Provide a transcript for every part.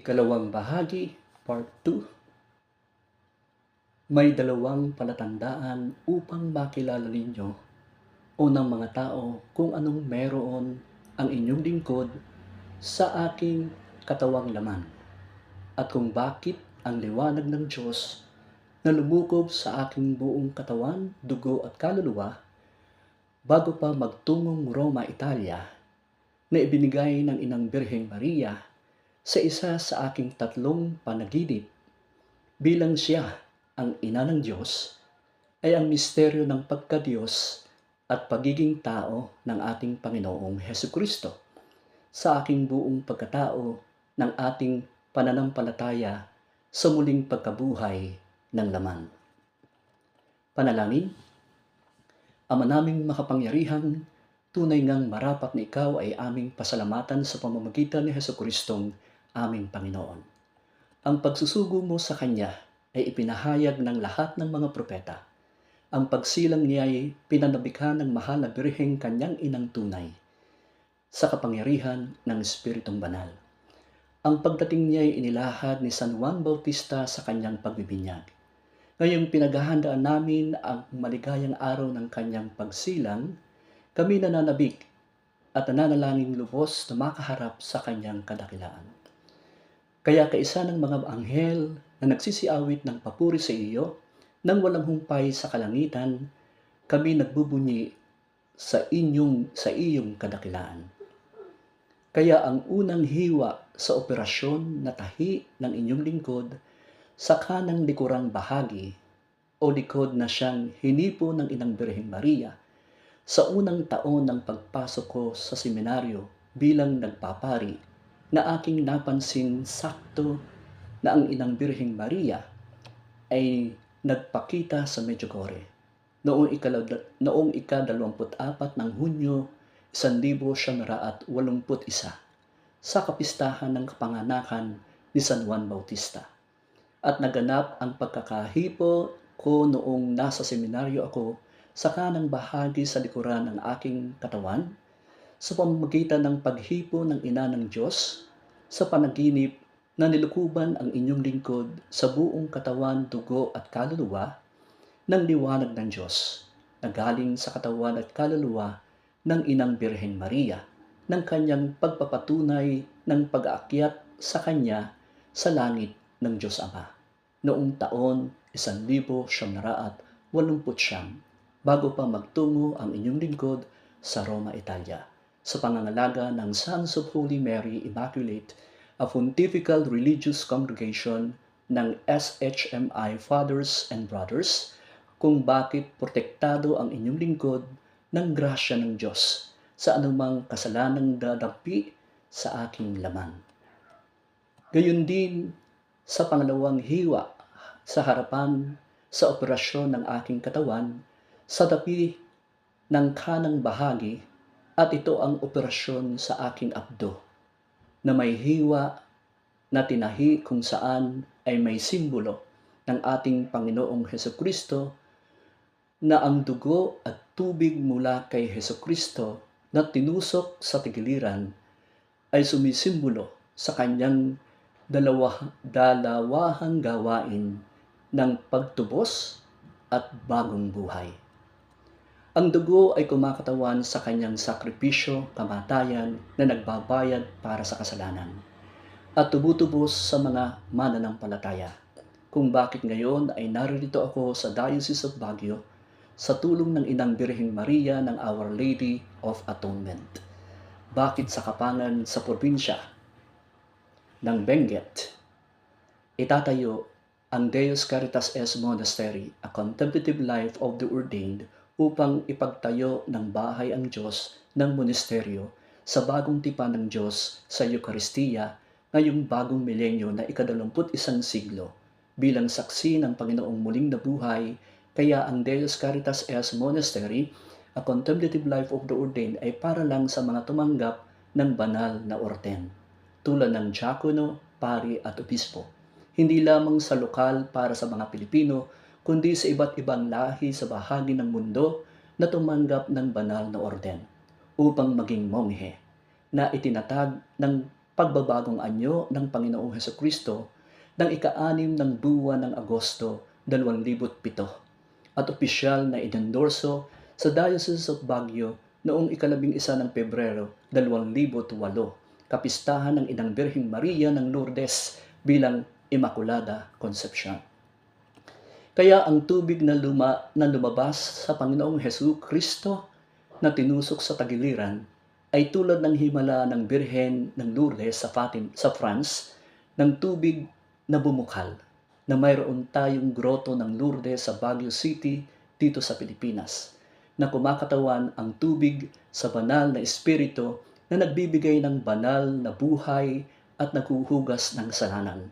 Ikalawang bahagi, Part 2. May dalawang palatandaan upang makilala ninyo, unang mga tao, kung anong meron ang inyong lingkod sa aking katawang laman, at kung bakit ang liwanag ng Diyos na lumukob sa aking buong katawan, dugo at kaluluwa, bago pa magtungong Roma, Italia, na ibinigay ng Inang Birheng Maria sa isa sa aking tatlong panaginip bilang siya ang ina ng Diyos, ay ang misteryo ng pagka-Diyos at pagiging tao ng ating Panginoong Hesukristo sa aking buong pagkatao ng ating pananampalataya sa muling pagkabuhay ng laman. Panalangin. Ama naming makapangyarihan, tunay ngang marapat na ikaw ay aming pasalamatan sa pamamagitan ni Hesukristong aming Panginoon. Ang pagsusugo mo sa Kanya ay ipinahayag ng lahat ng mga propeta. Ang pagsilang niya ay pinanabikha ng mahal na birheng Kanyang inang tunay sa kapangyarihan ng Espiritong Banal. Ang pagdating niya ay inilahad ni San Juan Bautista sa kanyang pagbibinyag. Ngayong pinaghahandaan namin ang maligayang araw ng kanyang pagsilang, kami nananabik at nananalangin lubos na makaharap sa kanyang kadakilaan. Kaya kaisa ng mga anghel na nagsisiawit ng papuri sa iyo, nang walang humpay sa kalangitan, kami nagbubunyi sa iyong kadakilaan. Kaya ang unang hiwa sa operasyon na tahi ng inyong lingkod sa kanang likurang bahagi o likod na siyang hinipo ng Inang Birheng Maria sa unang taon ng pagpasok ko sa seminaryo bilang nagpapari, na aking napansin sakto na ang Inang Birheng Maria ay nagpakita sa Medjugorje noong ika-24 ng Hunyo 1981 sa kapistahan ng kapanganakan ni San Juan Bautista. At naganap ang pagkakahipo ko noong nasa seminaryo ako sa kanang bahagi sa likuran ng aking katawan sa pamamagitan ng paghipo ng Ina ng Diyos sa panaginip na nilukuban ang inyong lingkod sa buong katawan, dugo at kaluluwa ng liwanag ng Diyos na galing sa katawan at kaluluwa ng Inang Birheng Maria ng kanyang pagpapatunay ng pag-aakyat sa kanya sa langit ng Diyos Ama noong taon 1989 bago pa magtungo ang inyong lingkod sa Roma, Italia sa pangangalaga ng Sons of Holy Mary Immaculate, a Pontifical Religious Congregation ng SHMI Fathers and Brothers, kung bakit protektado ang inyong lingkod ng grasya ng Diyos sa anumang kasalanang dadampi sa aking laman. Gayon din sa pangalawang hiwa sa harapan sa operasyon ng aking katawan sa tabi ng kanang bahagi, at ito ang operasyon sa aking abdo na may hiwa na tinahi kung saan ay may simbolo ng ating Panginoong Hesukristo na ang dugo at tubig mula kay Hesukristo na tinusok sa tigiliran ay sumisimbolo sa kanyang dalawahang gawain ng pagtubos at bagong buhay. Ang dugo ay kumakatawan sa kanyang sakripisyo, kamatayan na nagbabayad para sa kasalanan at tumutubos sa mga mananampalataya, kung bakit ngayon ay naririto ako sa Diocese of Baguio sa tulong ng Inang Birheng Maria ng Our Lady of Atonement. Bakit sa Kapangan sa probinsya ng Benguet itatayo ang Deus Caritas Es Monastery, a contemplative life of the ordained, upang ipagtayo ng bahay ang Diyos ng monasteryo sa bagong tipan ng Diyos sa Eucharistia ngayong bagong milenyo na ika-21 siglo bilang saksi ng Panginoong muling nabuhay. Kaya ang Deus Caritas Es Monastery, a contemplative life of the ordained, ay para lang sa mga tumanggap ng banal na orden, tulad ng diakono, pari at obispo. Hindi lamang sa lokal para sa mga Pilipino, kundi sa iba't ibang lahi sa bahagi ng mundo na tumanggap ng banal na orden upang maging monghe na itinatag ng pagbabagong anyo ng Panginoong Hesukristo ng ika-6 ng buwan ng Agosto 2007 at opisyal na inendorso sa Diocese of Baguio noong ika-11 ng Pebrero 2008, kapistahan ng Inang Birheng Maria ng Lourdes bilang Immaculada Concepcion. Kaya ang tubig na lumabas sa Panginoong Hesukristo na tinusok sa tagiliran ay tulad ng himala ng Birhen ng Lourdes sa France, ng tubig na bumukal, na mayroon tayong groto ng Lourdes sa Baguio City dito sa Pilipinas, na kumakatawan ang tubig sa banal na espiritu na nagbibigay ng banal na buhay at naghuhugas ng kasalanan.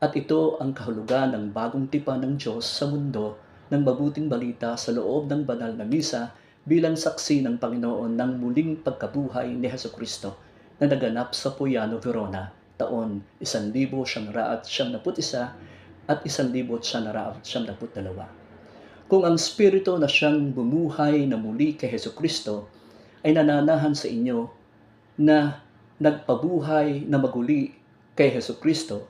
At ito ang kahulugan ng bagong tipan ng Diyos sa mundo ng mabuting balita sa loob ng banal na misa bilang saksi ng Panginoon ng muling pagkabuhay ni Hesukristo na naganap sa Puiano, Verona taon 1991 at 1992. Kung ang Espiritu na siyang bumuhay na muli kay Hesukristo ay nananahan sa inyo na nagpabuhay na maguli kay Hesukristo,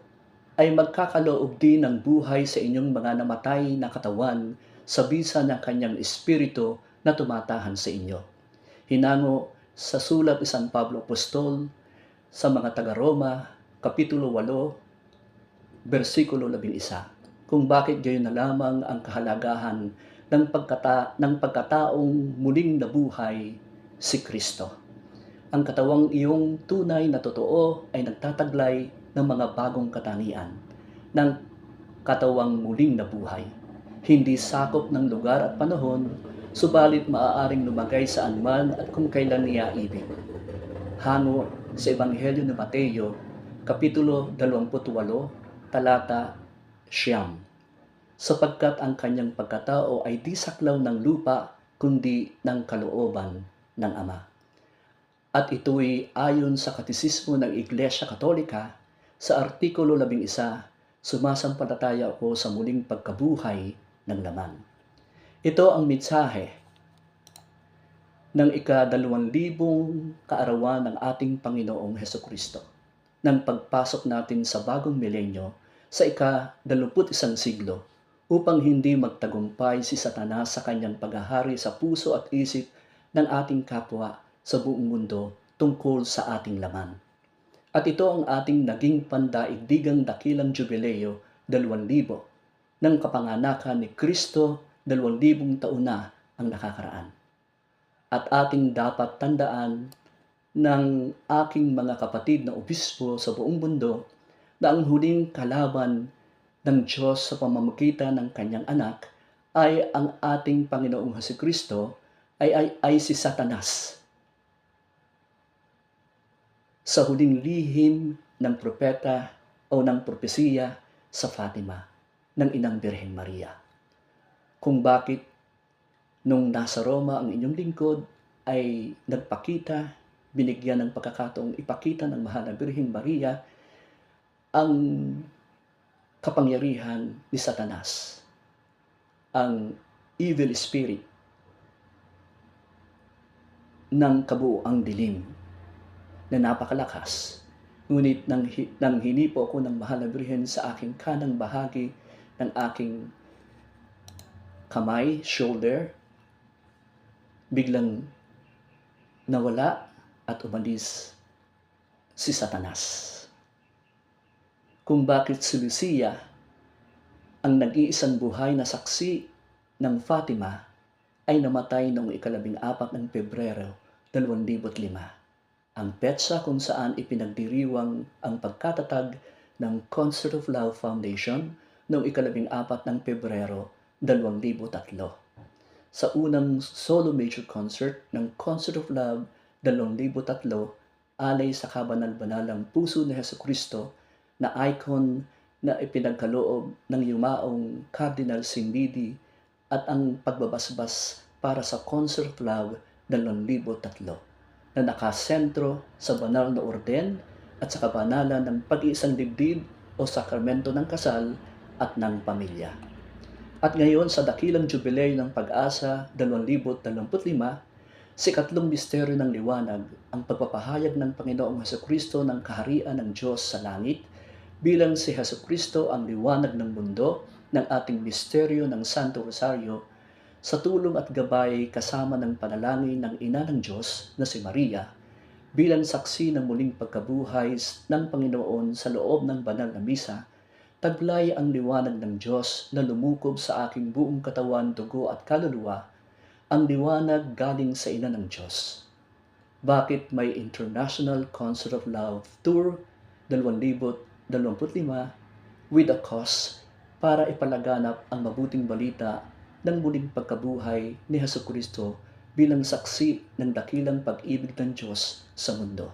ay magkakaloob din ng buhay sa inyong mga namatay na katawan sa bisa ng kanyang Espiritu na tumatahan sa inyo. Hinango sa sulat ni San Pablo Apostol sa mga taga-Roma, Kapitulo 8, versikulo 11, kung bakit gayon na lamang ang kahalagahan ng pagkataong muling nabuhay si Kristo. Ang katawang iyong tunay na totoo ay nagtataglay ng mga bagong katangian ng katawang muling nabuhay. Hindi sakop ng lugar at panahon, subalit maaaring lumagay saan man at kung kailan niya ibig. Hango sa Ebanghelyo ni Mateo, Kapitulo 28, talata 9, sapagkat ang kanyang pagkatao ay di saklaw ng lupa, kundi ng kalooban ng Ama. At ito'y ayon sa Katisismo ng Iglesia Katolika, sa Artikulo 11, sumasampalataya ako sa muling pagkabuhay ng laman. Ito ang mensahe ng ika-2,000 kaarawan ng ating Panginoong Hesukristo, ng pagpasok natin sa bagong milenyo sa ika-21 siglo, upang hindi magtagumpay si Satanas sa kanyang paghahari sa puso at isip ng ating kapwa sa buong mundo tungkol sa ating laman. At ito ang ating naging pandaigdigang dakilang jubileo 2,000 ng kapanganakan ni Kristo. 2,000 taon na ang nakakaraan. At ating dapat tandaan ng aking mga kapatid na obispo sa buong mundo na ang huling kalaban ng Diyos sa pamamagitan ng kanyang anak ay ang ating Panginoong Hesukristo ay si Satanas. Sa huling lihim ng propeta o ng propesiya sa Fatima ng Inang Birheng Maria. Kung bakit nung nasa Roma ang inyong lingkod ay nagpakita, binigyan ng pagkakataong ipakita ng Mahal na Birheng Maria ang kapangyarihan ni Satanas, ang evil spirit ng kabuuang dilim na napakalakas. Ngunit nang hinipo ako ng Mahal na Birhen sa aking kanang bahagi ng aking kamay, shoulder, biglang nawala at umalis si Satanas. Kung bakit si Lucia, ang nag-iisang buhay na saksi ng Fatima, ay namatay noong ika-14 ng Pebrero 2005. Ang petsa kung saan ipinagdiriwang ang pagkatatag ng Concert of Love Foundation noong ika-14 ng Pebrero 2003. Sa unang solo major concert ng Concert of Love 2003, alay sa kabanal-banalang puso ni Hesukristo na icon na ipinagkaloob ng yumaong Cardinal Simbidi at ang pagbabasbas para sa Concert of Love 2003 na nakasentro sa banal na orden at sa kabanalan ng pag-iisang dibdib o sakramento ng kasal at ng pamilya. At ngayon sa dakilang jubileo ng Pag-asa 2025, Sa ikatlong misteryo ng liwanag, ang pagpapahayag ng Panginoong Hesukristo ng kaharian ng Diyos sa langit, bilang si Hesukristo ang liwanag ng mundo ng ating misteryo ng Santo Rosario, sa tulong at gabay kasama ng panalangin ng Ina ng Diyos na si Maria, bilang saksi ng muling pagkabuhay ng Panginoon sa loob ng banal na misa, taglay ang liwanag ng Diyos na lumukob sa aking buong katawan, dugo at kaluluwa, ang liwanag galing sa Ina ng Diyos. Bakit may International Concert of Love Tour 2025 with a cause para ipalaganap ang mabuting balita ng muling pagkabuhay ni Hesukristo bilang saksi ng dakilang pag-ibig ng Diyos sa mundo.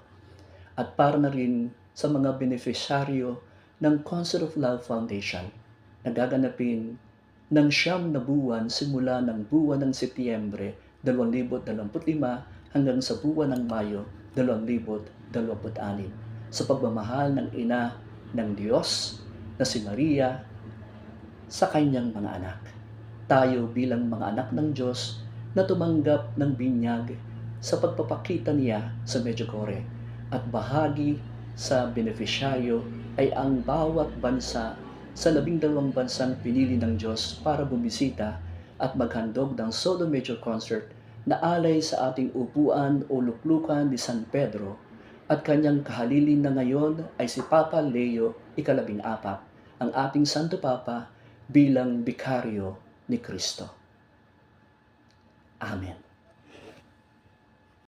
At para na rin sa mga beneficiaryo ng Concert of Love Foundation na gaganapin ng 9 na buwan simula ng buwan ng Setyembre 2025 hanggang sa buwan ng Mayo 2026 sa pagmamahal ng Ina ng Diyos na si Maria sa kanyang mga anak. Tayo bilang mga anak ng Diyos na tumanggap ng binyag sa pagpapakita niya sa Medjugorje at bahagi sa beneficiaryo ay ang bawat bansa sa 12 bansang pinili ng Diyos para bumisita at maghandog ng solo major concert na alay sa ating upuan o luklukan ni San Pedro, at kanyang kahalilin na ngayon ay si Papa Leo ika-14, ang ating Santo Papa bilang Bikaryo ni Kristo. Amen.